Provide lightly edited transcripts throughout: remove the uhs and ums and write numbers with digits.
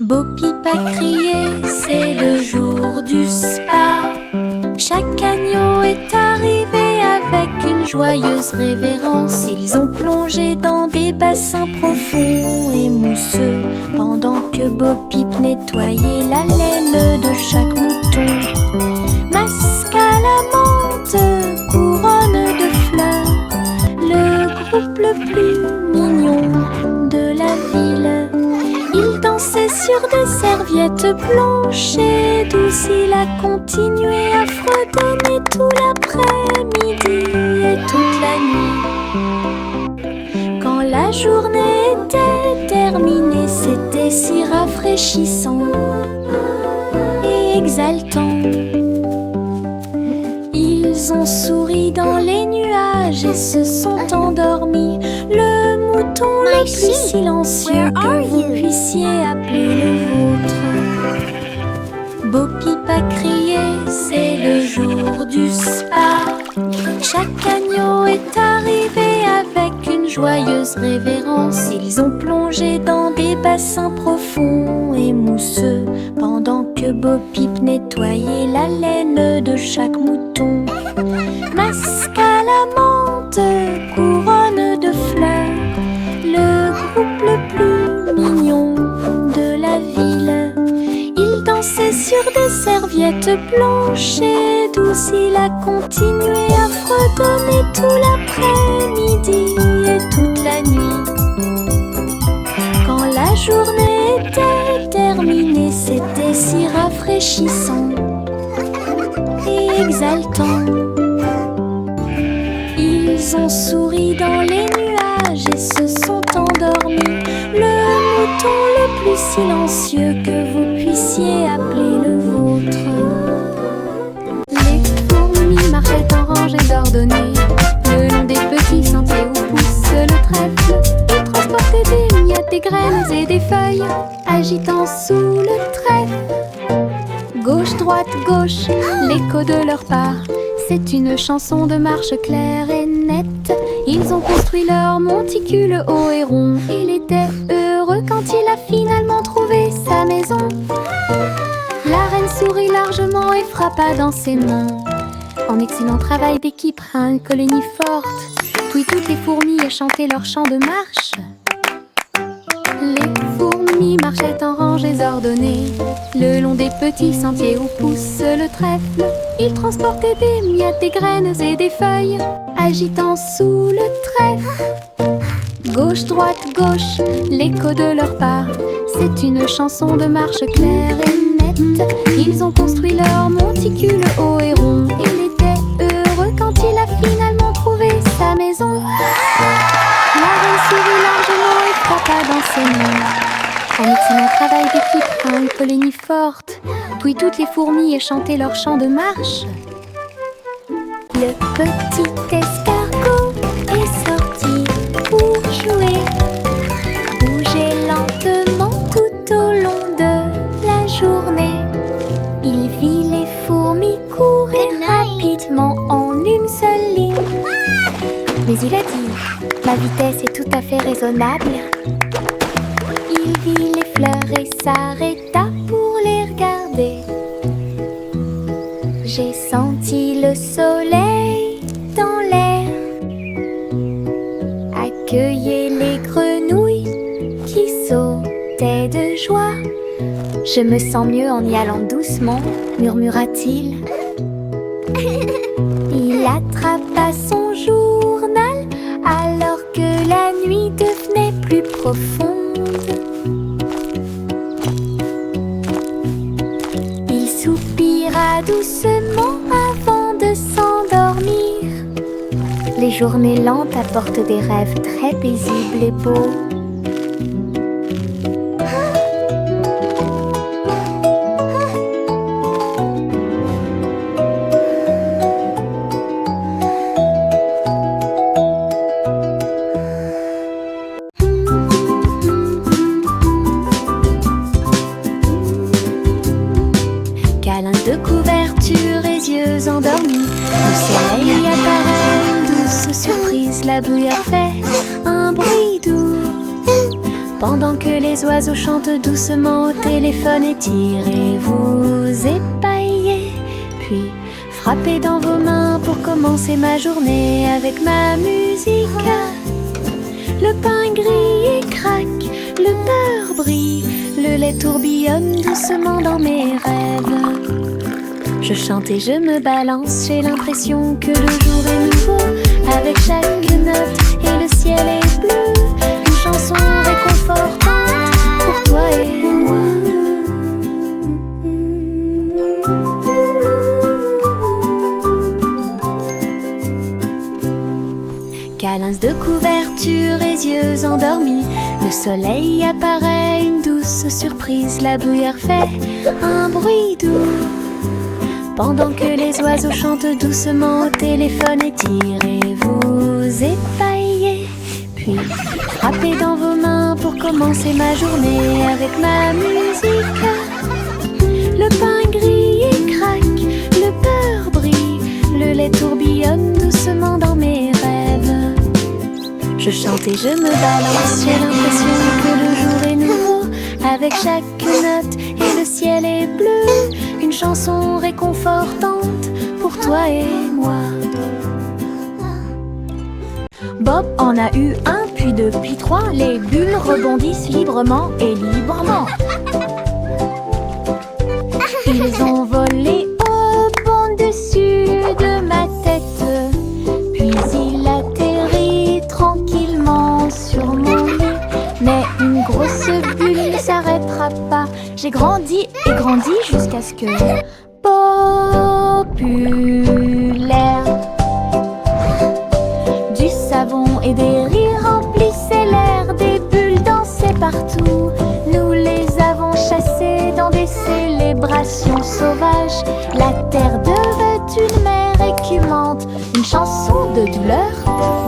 Bo Peep a crié, c'est le jour du spa. Chaque agneau est arrivé avec une joyeuse révérence. Ils ont plongé dans des bassins profonds et mousseux, pendant que Bo Peep nettoyait la laine de chaque mouton. Masque à la menthe, couronne de fleurs, le groupe le plus mignon de la ville. Il dansait sur des serviettes blanches et douces. Il a continué à fredonner tout l'après-midi et toute la nuit. Quand la journée était terminée, c'était si rafraîchissant et exaltant. Ils ont souri dans les nuages et se sont endormis. Le mouton le plus silencieux que vous puissiez appeler le vôtre. Bo Peep a crié, c'est le jour du spa. Chaque agneau est arrivé avec une joyeuse révérence. Ils ont plongé dans des bassins profonds et mousseux, pendant que Bo Peep nettoyait la laine de chaque mouton. Masque à la menthe, couronne de fleurs, le groupe le plus mignon de la ville. Il dansait sur des serviettes blanches et douces. Il a continué à fredonner tout l'après-midi et toute la nuit. Quand la journée était terminée, c'était si rafraîchissant et exaltant. Ils ont souri dans les nuages et se sont endormis. Le mouton le plus silencieux que vous puissiez appeler le vôtre. Les fourmis marchaient en rangées ordonnées le long des petits sentiers où pousse le trèfle. Ils transportaient des miettes, des graines et des feuilles, agitant sous le trèfle. Gauche, droite, gauche, l'écho de leur pas. C'est une chanson de marche claire et nette. Ils ont construit leur monticule haut et rond. Il était heureux quand il a finalement trouvé sa maison. La reine sourit largement et frappa dans ses mains. En excellent travail d'équipe, une colonie forte. Puis toutes les fourmis chantaient leur chant de marche. Les fourmis marchaient en rangées ordonnées le long des petits sentiers où pousse le trèfle. Ils transportaient des miettes, des graines et des feuilles, agitant sous le trèfle. Gauche, droite, gauche, l'écho de leur pas. C'est une chanson de marche claire et nette. Ils ont construit leur monticule haut et rond. Il était heureux quand il a finalement trouvé sa maison. La reine sourit largement et frappa dans ses mains. En excellent travail d'équipe, une colonie forte. Puis toutes les fourmis chantaient leur chant de marche. Le petit escargot est sorti pour jouer. Bouger lentement tout au long de la journée. Il vit les fourmis courir rapidement en une seule ligne. Mais il a dit, ma vitesse est tout à fait raisonnable. Il vit les fleurs et s'arrêta pour les regarder. J'ai senti le soleil dans l'air, accueillir les grenouilles qui sautaient de joie. Je me sens mieux en y allant doucement, murmura-t-il. Il attrapa son journal alors que la nuit devenait plus profonde. Il soupira doucement avant de s'endormir. Les journées lentes apportent des rêves très paisibles et beaux. Câlin de couverture et yeux endormis, le soleil apparaît, une douce surprise. La bouille a fait un bruit doux, pendant que que les oiseaux chantent doucement au téléphone, étirez-vous, épaillez, puis frappez dans vos mains pour commencer ma journée avec ma musique. Le pain grille et craque, le beurre brille, le lait tourbillonne doucement dans mes rêves. Je chante et je me balance, j'ai l'impression que le jour est nouveau. Avec chaque note et le ciel est bleu, une chanson réconfortante pour toi et moi. Câlins de couverture et yeux endormis, le soleil apparaît, une douce surprise. La bruyère fait un bruit doux pendant que les oiseaux chantent doucement au téléphone, étirez-vous, épaillez, puis frappez dans vos mains pour commencer ma journée avec ma musique. Le pain grille et craque, le beurre brille, le lait tourbillonne doucement dans mes rêves. Je chante et je me balance, j'ai l'impression que le jour est nouveau. Avec chaque note et le ciel est bleu, une chanson réconfortante pour toi et moi. Bob en a eu un, puis deux, puis trois. Les bulles rebondissent librement et librement. Ils ont volé au-dessus de ma tête, puis il atterrit tranquillement sur mon lit. Mais une grosse bulle ne s'arrêtera pas. J'ai grandi et grandi jusqu'à ce que populaire, du savon et des rires remplissaient l'air, des bulles dansaient partout. Nous les avons chassées dans des célébrations sauvages. La terre devait une mer écumante, une chanson de douleur,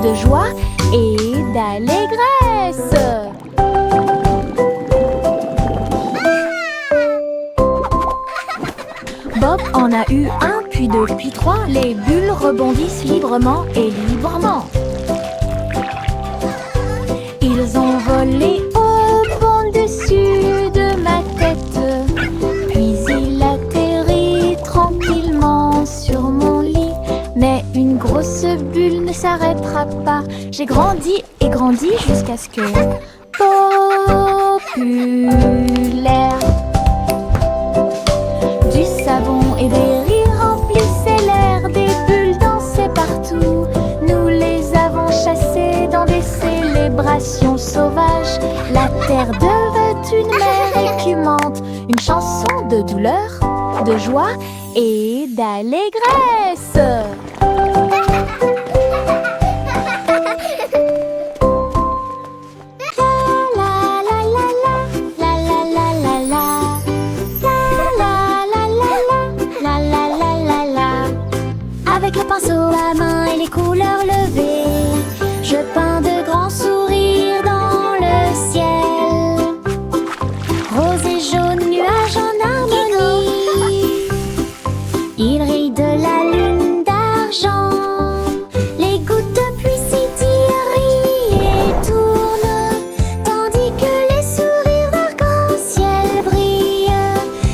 de joie et d'allégresse. Bob en a eu un, puis deux, puis trois. Les bulles rebondissent librement et librement. Ils ont volé au-dessus de ma tête, puis il atterrit tranquillement sur mon lit. Mais une grosse bulle ne s'arrêtera pas. J'ai grandi et grandi jusqu'à ce que populaire, du savon et des rires remplissaient l'air, des bulles dansaient partout. Nous les avons chassées dans des célébrations sauvages. La terre devait une mer écumante, une chanson de douleur, de joie et d'allégresse. Avec le pinceau à main et les couleurs levées, je peins de grands sourires dans le ciel. Rose et jaune, nuages en harmonie, il rit de la lune d'argent. Les gouttes de pluie scintillent et tournent, tandis que les sourires d'arc-en-ciel brillent.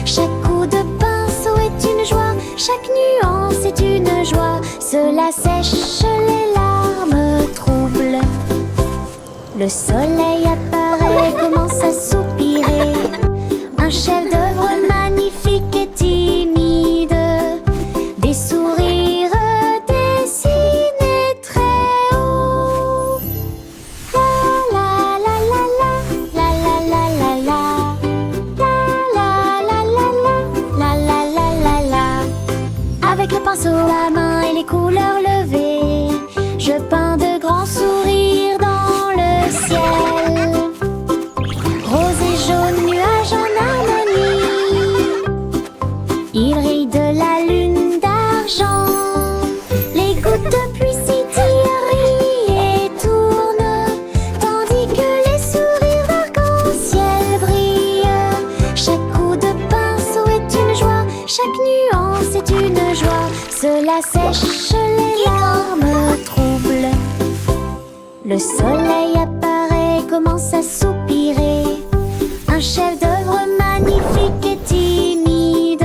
Chaque coup de pinceau est une joie, chaque nuance est une joie. Cela sèche les larmes troubles. Le soleil apparaît, commence à soupirer. Un chef-d'œuvre magnifique et timide. Des sourires dessinés très haut. La la la la la la la la la la la la la la la la la la. Avec le pinceau à main et les couleurs levées, je peins de grands sourires dans le ciel. Rose et jaune, nuages en harmonie, il rit de la lune d'argent. Les gouttes de pluie scintillent et tournent, tandis que les sourires d'arc-en-ciel brillent. Chaque coup de pinceau est une joie, chaque nuance est une joie. Cela sèche les larmes troubles. Le soleil apparaît, commence à soupirer. un chef-d'œuvre magnifique et timide,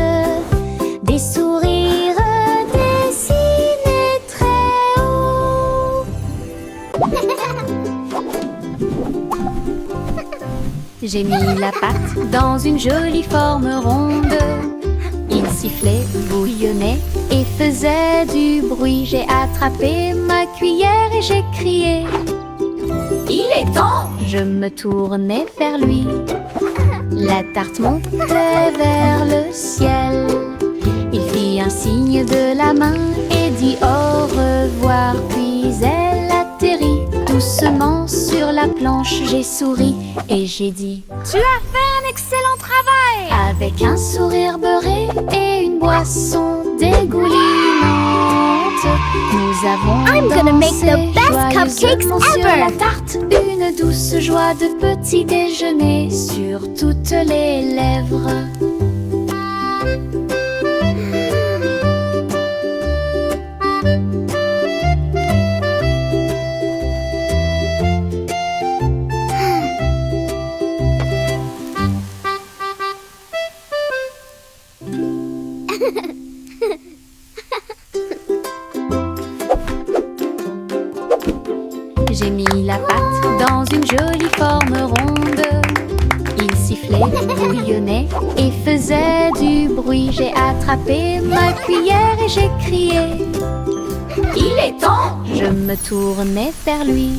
des sourires dessinés très haut. J'ai mis la pâte dans une jolie forme ronde. Il sifflait, bouillonnait et faisait du bruit. J'ai attrapé ma cuillère et j'ai crié: il est temps! Je me tournais vers lui. La tarte montait vers le ciel. Il fit un signe de la main et dit au revoir. Puis elle atterrit doucement sur la planche. J'ai souri et j'ai dit: tu as fait un excellent travail! Avec un sourire beurré et une boisson dégoulinante, nous avons I'm gonna make the best cupcakes sur ever! la tarte, une douce joie de petit déjeuner sur toutes les lèvres. J'ai mis la pâte dans une jolie forme ronde. Il sifflait, bouillonnait et faisait du bruit. J'ai attrapé ma cuillère et j'ai crié: il est temps! Je me tournais vers lui.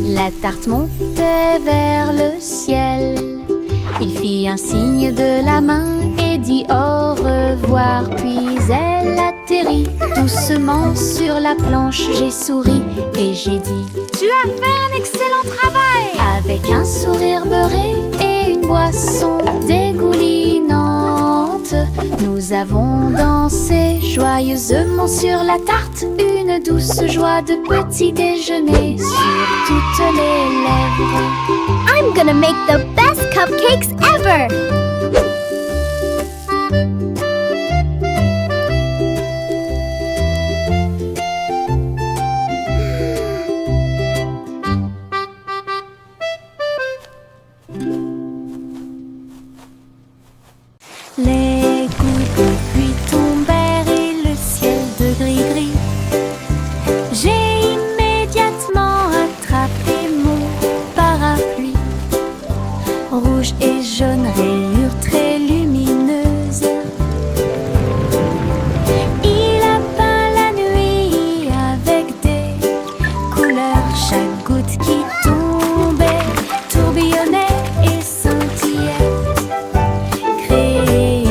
La tarte montait vers le ciel. Il fit un signe de la main et dit au revoir. Puis elle atterrit doucement sur la planche. J'ai souri et j'ai dit: tu as fait un excellent travail! Avec un sourire beurré et une boisson dégoulinante, nous avons dansé joyeusement sur la tarte, une douce joie de petit déjeuner sur toutes les lèvres. I'm gonna make the best cupcakes ever! Les gouttes de pluie tombèrent et le ciel de gris-gris. J'ai immédiatement attrapé mon parapluie. Rouge et jaune, rayures très lumineuses. Il a peint la nuit avec des couleurs. Chaque goutte qui tombait tourbillonnait et scintillait. Créer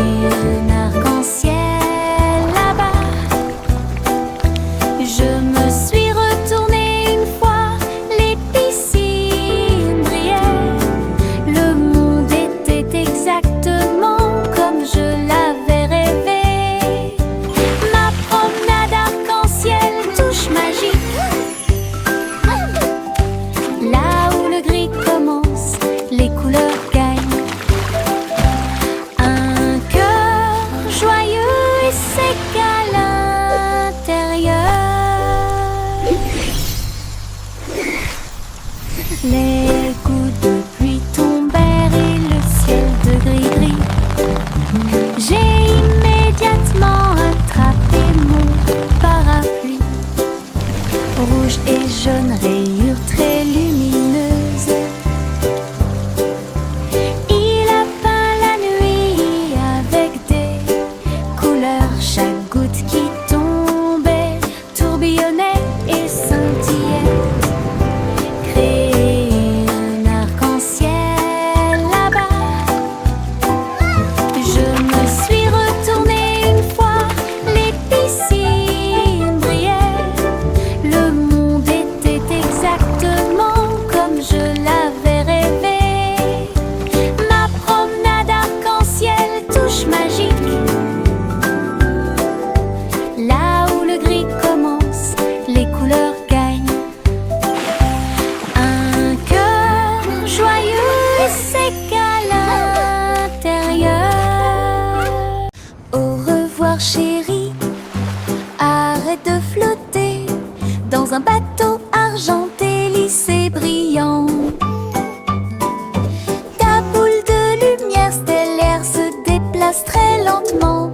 déplace très lentement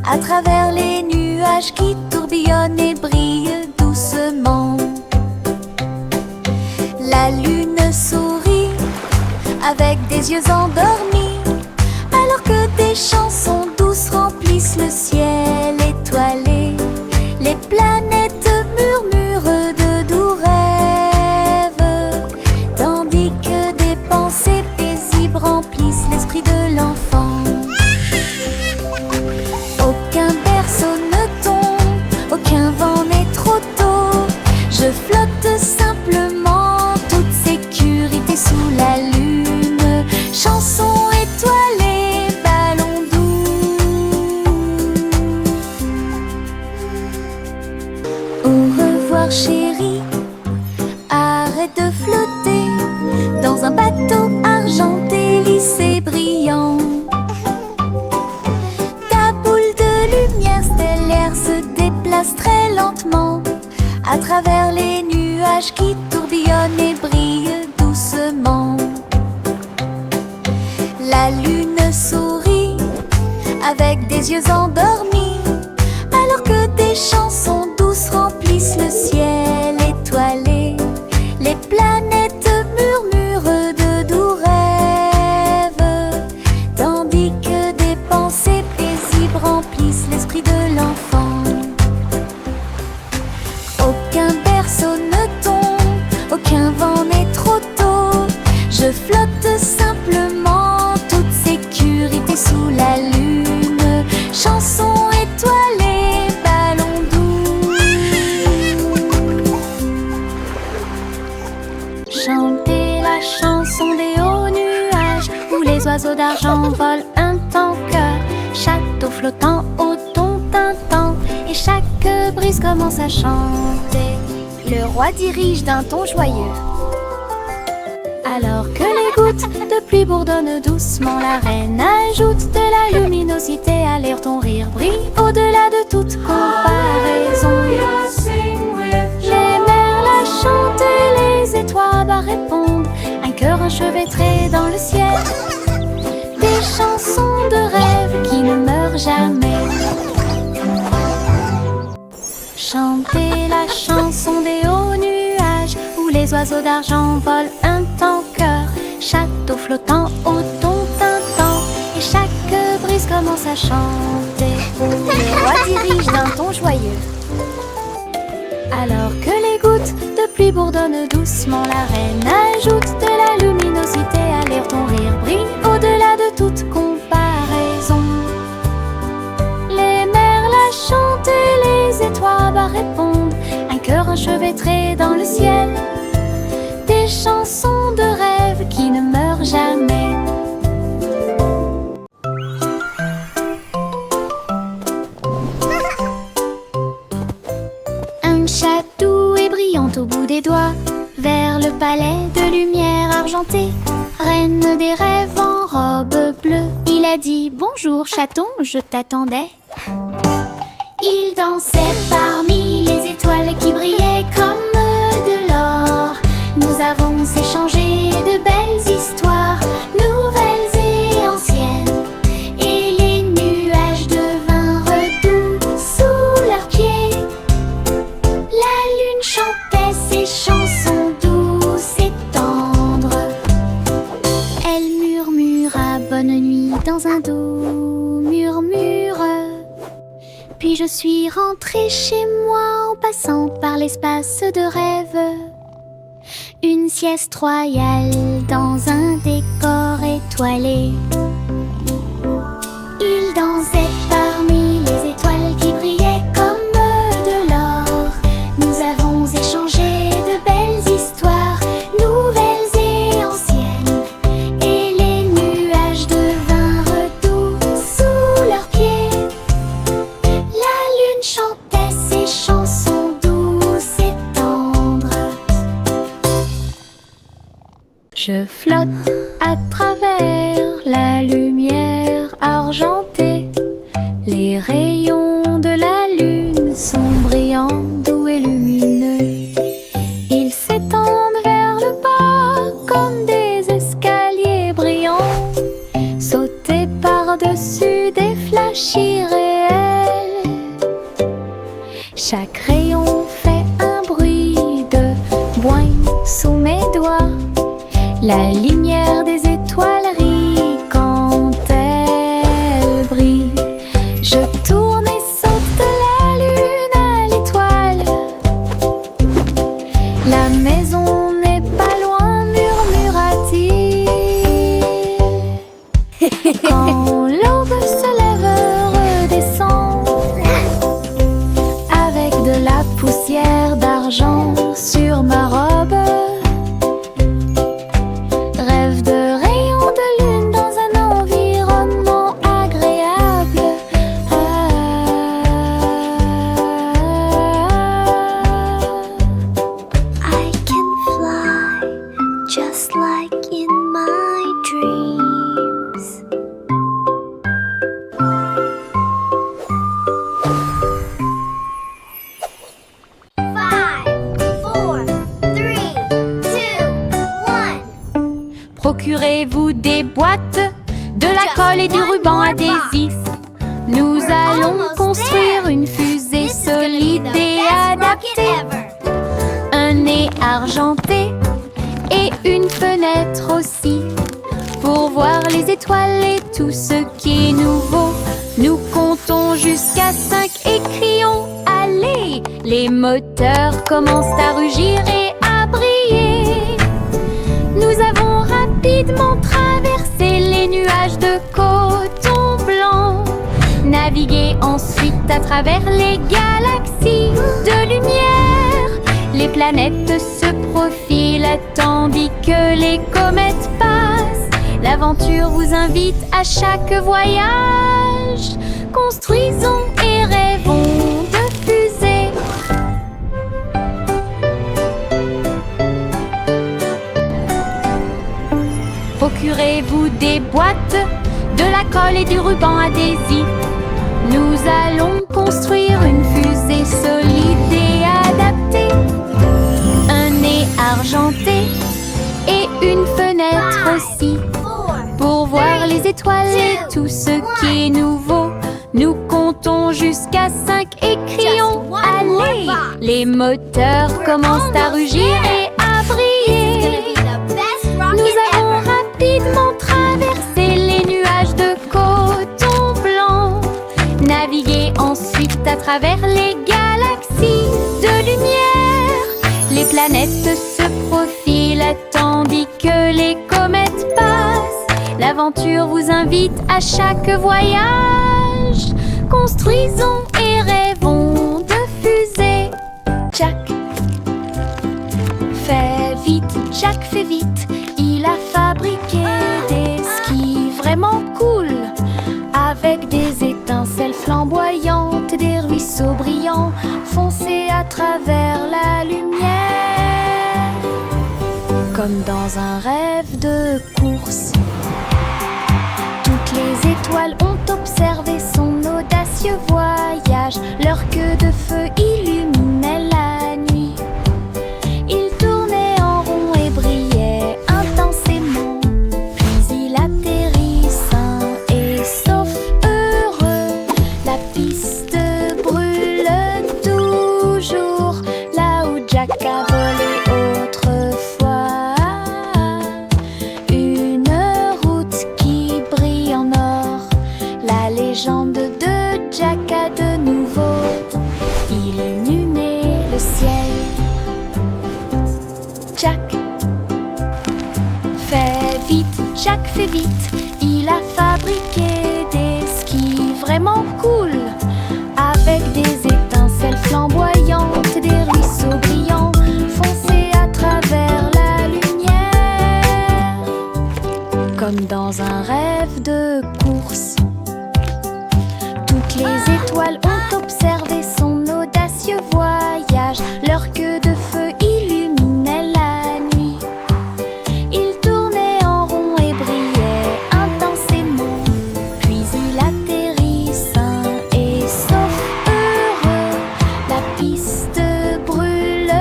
à travers les nuages qui tourbillonnent et brillent doucement. La lune sourit avec des yeux endormis, alors que des chansons douces remplissent le ciel étoilé. Les planètes murmurent de doux rêves, tandis que des pensées paisibles remplissent l'esprit de l'enfant. Aucun berceau ne tombe, aucun vent n'est trop tôt. Je flotte simplement, toute sécurité sous la lune. Chanson étoilée, ballon doux. Au revoir chérie, arrête de flotter dans un bateau argenté, lisse et brillant. Ta boule de lumière stellaire se déplace très lentement à travers les nuages qui tourbillonnent et brillent doucement. La lune sourit avec des yeux endormis, alors que des chansons douces remplissent le ciel étoilé. Les planètes murmurent de doux rêves, tandis que des pensées paisibles remplissent l'esprit de l'enfant. Aucun berceau ne tombe, aucun vent n'est trop tôt. Je flotte simplement, toute sécurité sous la lune. Chanson étoilée, ballon doux. Chantez la chanson des hauts nuages, où les oiseaux d'argent volent un tanker. Château flottant au ton tintant, et chaque brise commence à chanter. Le roi dirige d'un ton joyeux. Alors que les gouttes de pluie bourdonnent doucement, la reine ajoute de la luminosité à l'air. Ton rire brille au-delà de toute comparaison. Les merles chantent et les étoiles répondent, un cœur enchevêtré dans le ciel. Des chansons de rêve qui ne meurent jamais. Chantez la chanson des hauts nuages, où les oiseaux d'argent volent un tanker. Château flottant au ton tintant, et chaque brise commence à chanter. Le roi dirige d'un ton joyeux. Alors que les gouttes de pluie bourdonnent doucement, la reine ajoute de la luminosité à l'air. Ton rire brille au-delà de toute comparaison. Les merles chantent et les étoiles répondent, un cœur enchevêtré dans le ciel. Des chansons de rêve qui ne meurent jamais. Un chat doux et brillant au bout des doigts, vers le palais de lumière argentée. Reine des rêves en robe bleue, il a dit bonjour chaton, je t'attendais. Il dansait parmi les étoiles qui brillaient comme de l'or. Nous avons échangé de belles histoires, nouvelles et anciennes, et les nuages devinrent doux sous leurs pieds. La lune chantait ses chansons douces et tendres. Elle murmura bonne nuit dans un doux murmure. Puis je suis rentrée chez moi en passant par l'espace de rêve. Une sieste royale dans un décor étoilé. Il dansait parmi les étoiles qui brillaient comme de l'or. Nous avons échangé de belles histoires, nouvelles et anciennes, et les nuages devinrent doux sous leurs pieds. La lune chantait ses chansons douces et tendres. Je flotte à travers la lumière argentée. Les rayons de la lune sont brillants, doux et lumineux. Ils s'étendent vers le bas comme des escaliers brillants. Sauter par par-dessus des flashs irréels. Chaque rayon fait un bruit de boing sous mes doigts. La lumière des étoiles rit quand elle brille. Je tourne et saute de la lune à l'étoile. La maison n'est pas loin, murmura-t-il. Quand l'aube se lève, redescend avec de la poussière d'argent sur ma robe. Rêve de rayons de lune dans un environnement agréable. I can fly just like in my dreams. 5, 4, 3, 2, 1. Procurez-vous des boîtes, de la colle et du ruban adhésif. Nous allons construire une fusée solide et adaptée. Un nez argenté et une fenêtre aussi, pour voir les étoiles et tout ce qui est nouveau. Nous comptons jusqu'à 5 et crions allez. Les moteurs commencent à rugir et à briller. Nous avons rapidement traversé les nuages de coton blanc, navigué ensuite à travers les galaxies de lumière. Les planètes se profilent tandis que les comètes passent. L'aventure vous invite à chaque voyage. Construisons et rêvons de fusées. Procurez-vous des boîtes, de la colle et du ruban adhésif. Nous allons construire une fusée solide et adaptée. Un nez argenté et une fenêtre aussi, pour voir les étoiles et tout ce qui est nouveau. Nous comptons jusqu'à 5 et crions allez. Les moteurs commencent à rugir et à briller. Nous avons rapidement traversé les nuages de coton blanc, navigué ensuite à travers les galaxies de lumière. Les planètes se profilent tandis que les comètes passent. L'aventure vous invite à chaque voyage. Construisons et rêvons de fusées. Jack fait vite, Jack fait vite. Il a fabriqué des skis vraiment cool, avec des étincelles flamboyantes, des ruisseaux brillants, foncés à travers la lumière. Comme dans un rêve de course, toutes les étoiles ont observé son audacieux voyage. Leur queue de feu illuminait la nuit. Il tournait en rond et brillait intensément. Puis il atterrit sain et sauf, heureux. La piste brûle toujours là où Jack a volé autrefois. Une route qui brille en or. La légende de Jack a de nouveau illuminé le ciel. Jack fait vite, Jack fait vite. Il a fabriqué des skis vraiment cool, avec des étincelles flamboyantes, des ruisseaux brillants, foncés à travers la lumière. Comme dans un rêve de course, toutes les étoiles ont observé son audacieux voyage. Leur queue de feu illuminait la nuit. Il tournait en rond et brillait intensément. Puis il atterrit sain et sauf, heureux. La piste brûle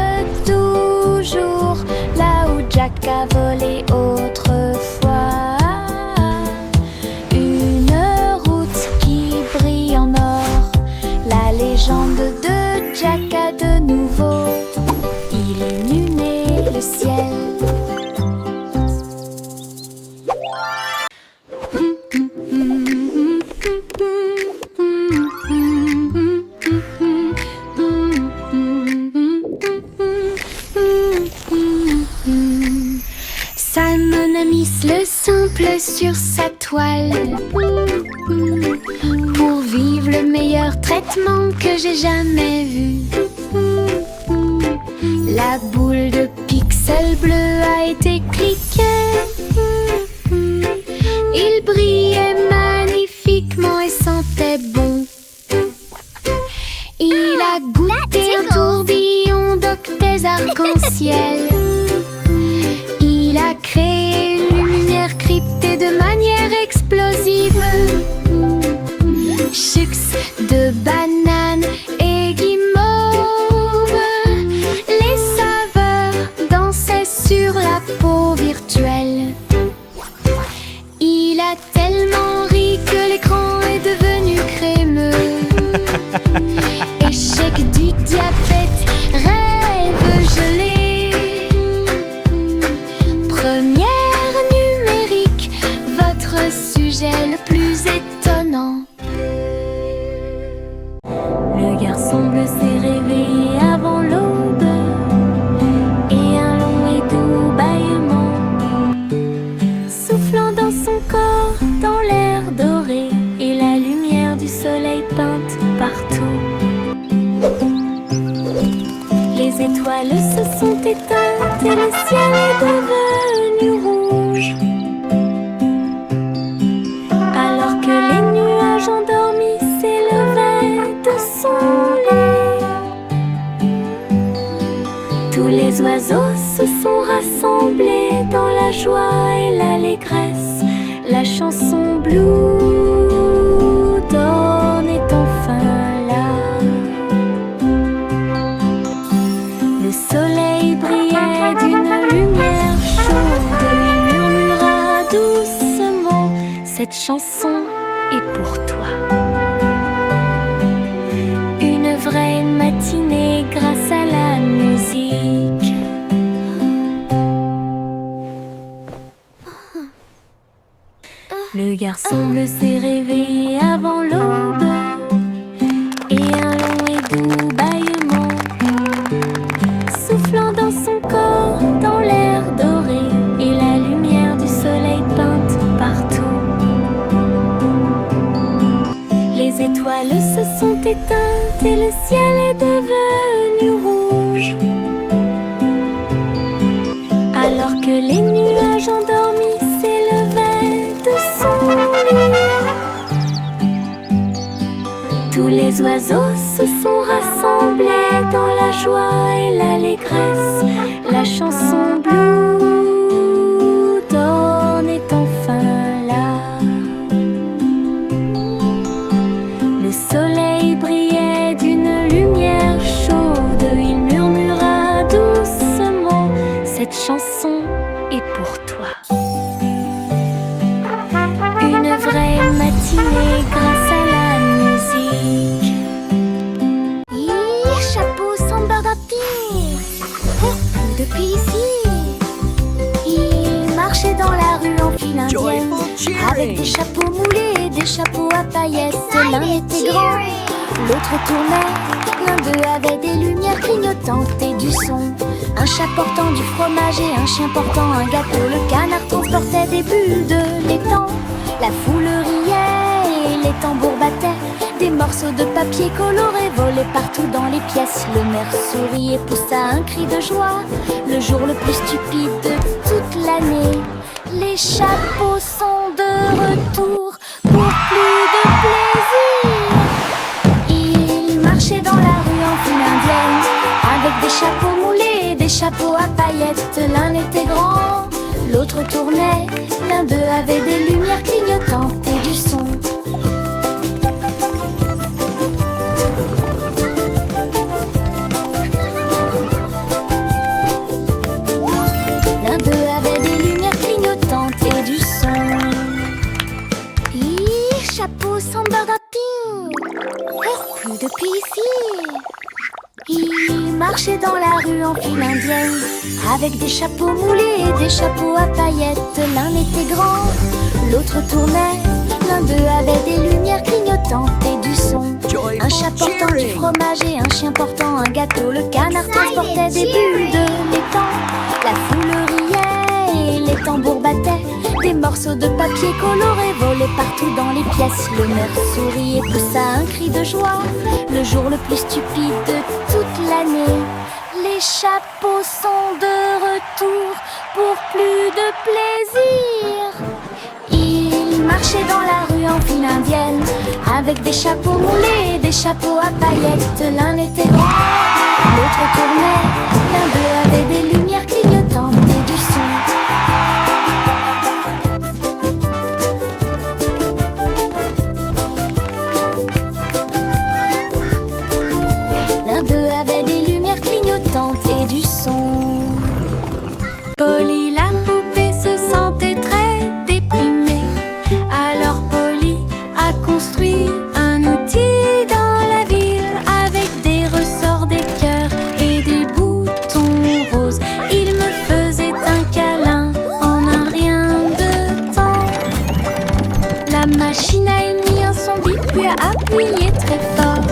toujours là où Jack a volé autrefois. Une meilleur traitement que j'ai jamais vu. La boule de pixels bleus a été cliquée. Il brillait magnifiquement et sentait bon. Il a goûté un tourbillon d'octets arc-en-ciel. Il a créé une lumière cryptée de manière explosive. Chucks de banane et guimauve. Les saveurs dansaient sur la peau virtuelle. Il a tellement ri que l'écran est devenu crémeux. Échec du diabète, rêve gelé. Première numérique, votre sujet le plus étonnant. Le garçon bleu s'est réveillé avant l'aube et un long et doux bâillement, soufflant dans son corps, dans l'air doré et la lumière du soleil peinte partout. Les étoiles se sont éteintes et le ciel est devenu rouge. Alors que les nuages endormis s'élevaient de son lit, tous les oiseaux se sont rassemblés dans la joie et l'allégresse. La chanson Blue Dawn est enfin là. Le soleil brillait d'une lumière chaude. Il murmura doucement: cette chanson est pour toi. Une vraie matinée grâce à la musique. Le garçon bleu s'est réveillé avant l'aube et un long et doux bâillement, soufflant dans son corps, dans l'air doré et la lumière du soleil peinte partout. Les étoiles se sont éteintes et le ciel est devenu rouge. Alors que les nuages endormis s'élevaient de son lit, tous les oiseaux se sont rassemblés dans la joie et l'allégresse. La chanson Blue Dawn est enfin là. Le soleil brillait d'une lumière chaude. Il murmura doucement: cette chanson est pour toi. Une vraie matinée grâce à la musique. Chapeau sans bardapine, depuis ici. Il marchait dans la rue en file indienne, avec des chapeaux moulés et des chapeaux à paillettes. L'un était grand, l'autre tournait. L'un d'eux avait des lumières clignotantes et du son. Un chat portant du fromage et un chien portant un gâteau. Le canard transportait des bulles de l'étang. La foule riait et les tambours battaient. Des morceaux de papier coloré volaient partout dans les pièces. Le maire sourit et poussa un cri de joie. Le jour le plus stupide de toute l'année. Les chapeaux sont de retour pour plus de plaisir. Ils marchaient dans la rue en file indienne, avec des chapeaux moulés et des chapeaux à paillettes. L'un était grand, l'autre tournait. L'un d'eux avait des lumières clignotantes et du son. L'un d'eux avait des lumières clignotantes et du son. Chapeau sans bardapine, plus depuis ici. Ils marchaient dans la rue en file indienne, avec des chapeaux moulés et des chapeaux à paillettes. L'un était grand, l'autre tournait. L'un d'eux avait des lumières clignotantes et du son. Un chat portant du fromage et un chien portant un gâteau. Le canard transportait des bulles de l'étang. La foule riait et les tambours battaient. Des morceaux morceaux de papier coloré volaient partout dans les pièces. Le maire sourit et poussa un cri de joie. Le jour le plus stupide de toute l'année. Les chapeaux sont de retour pour plus de plaisir. Ils marchaient dans la rue en file indienne, avec des chapeaux moulés et des chapeaux à paillettes. L'un était rond, l'autre tournait. L'un d'eux avait des lumières clignotantes et du son. L'un d'eux avait des lumières clignotantes et du son. Polly la poupée se sentait très déprimée. Alors Polly a construit un outil dans la ville, avec des ressorts, des cœurs et des boutons roses. Il me faisait un câlin en un rien de temps. La machine a émis un son bip puis a appuyé très fort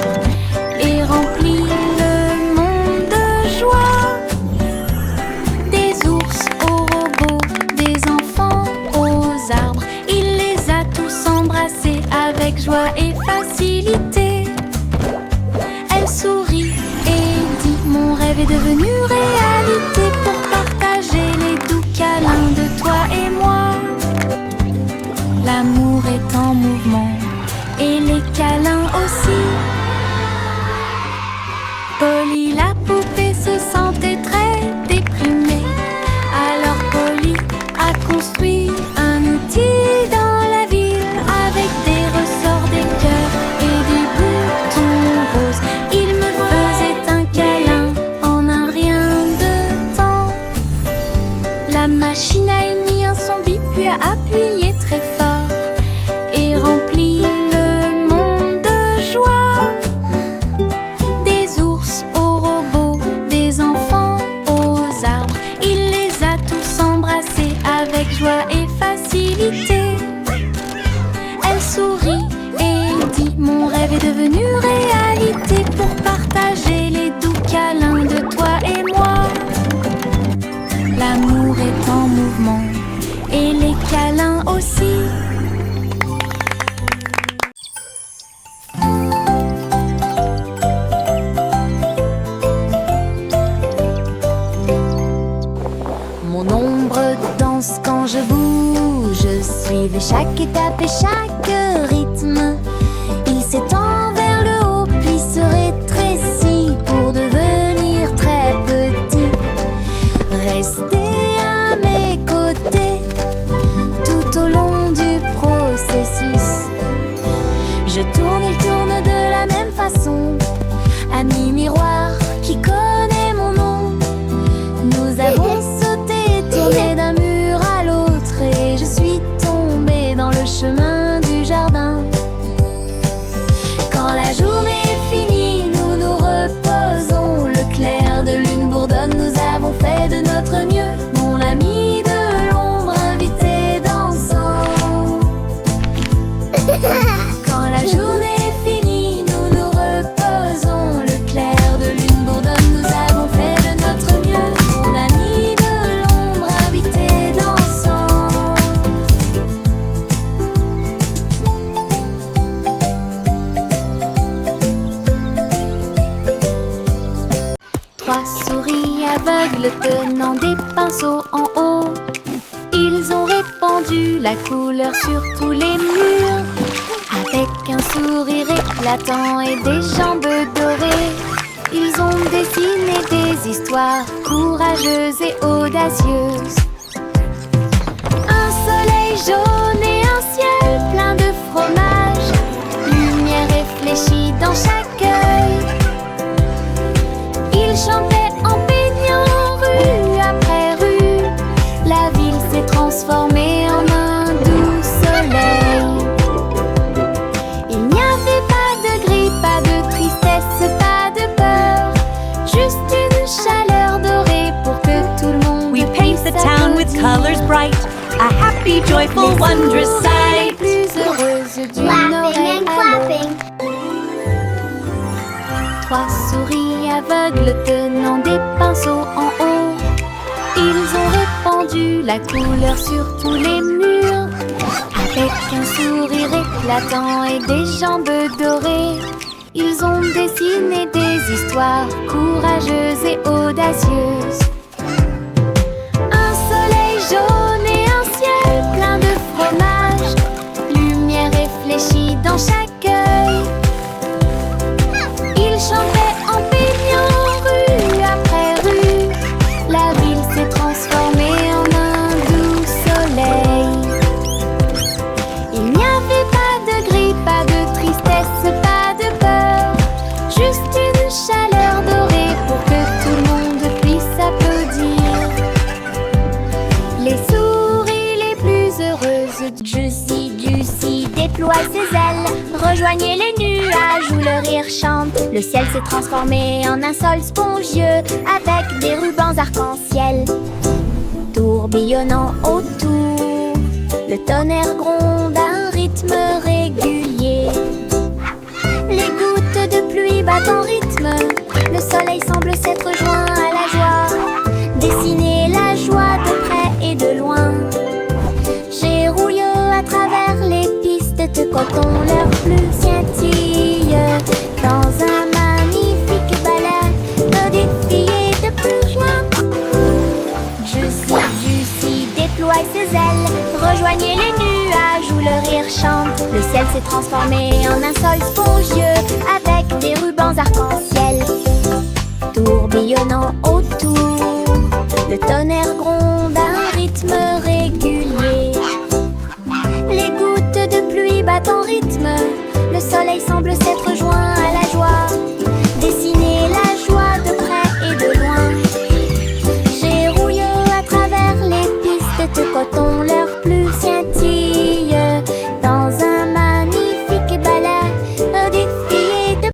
et rempli le monde de joie. Des ours aux robots, des enfants aux arbres, il les a tous embrassés avec joie et facilité. Elle sourit et dit: mon rêve est devenu réalité, pour partager les doux câlins de toi et moi. L'amour est en mouvement et les câlins aussi. Polly la poupée se sentait très déprimée. Alors Polly a construit un outil dans la ville, avec des ressorts, des cœurs et des boutons roses. Il me faisait un câlin en un rien de temps. La machine a émis un son bip puis a appuyé très fort et rempli le monde de joie. Des ours aux robots, des enfants aux arbres, il les a tous embrassés avec joie et facilité. Elle sourit et dit: mon rêve est devenu réalité, pour partager les doux câlins de toi et moi. L'amour est en mouvement et les câlins aussi. Mon ombre danse quand je bouge, suivez chaque étape et chaque rythme. Il s'étend vers le haut puis se rétrécit pour devenir très petit. Restez à mes côtés tout au long du processus. Je tourne, il tourne de la même façon. Ami miroir qui connaît mon nom, nous avons sauté, tourné d'un mur à l'autre, et je suis tombée dans le chemin du jardin. Quand la journée est finie, nous nous reposons. Le clair de lune bourdonne, nous avons fait de notre mieux. Mon ami de l'ombre invité dansant. Quand la journée est finie, nous nous reposons. Le clair de lune bourdonne, nous avons fait de notre mieux. Mon ami de l'ombre invité dansant. 3 souris aveugles tenant des pinceaux en haut. Ils ont répandu la couleur sur tous les murs. Avec un sourire éclatant et des jambes dorées, ils ont dessiné des histoires courageuses et audacieuses. Un soleil jaune et un ciel plein de fromage, lumière réfléchie dans chaque œil. Ils chantaient en baignant rue après rue. La ville s'est transformée en un doux soleil. Il n'y avait pas de gris, pas de tristesse, pas de peur, juste une chaleur dorée pour que tout le monde We paint the town with colors bright, a happy, joyful, wondrous sight. Plus heureuse d'une oreille Laughing and à l'autre. clapping. 3 souris aveugles tenant des pinceaux en haut. Ils ont répandu la couleur sur tous les murs. Avec un sourire éclatant et des jambes dorées, ils ont dessiné des histoires courageuses et audacieuses. Un soleil jaune et un ciel plein de fromage, lumière réfléchie dans chaque œil. Ils chantaient en peignant rue après rue. La ville s'est transformée en un doux soleil. Il n'y avait pas de gris, pas de tristesse, pas de peur, juste une chaleur dorée pour que tout le monde puisse applaudir. Les souris les plus heureuses, Juicy déploie ses ailes, rejoignez les nuages où le rire chante. Le ciel s'est transformé en un sol spongieux avec des rubans arc-en-ciel tourbillonnant autour. Le tonnerre gronde à un rythme régulier. Les gouttes de pluie battent en rythme. Le soleil semble s'être joint à la joie, dessiner la joie de près et de loin. J'ai rouillé à travers les pistes de coton, leurs plumes scintillent dans un magnifique balai de défilés de plus joints. Juicy déploie ses ailes, rejoignez les nuages où le rire chante. Le ciel s'est transformé en un sol spongieux avec des rubans arc-en-ciel tourbillonnant autour. Le tonnerre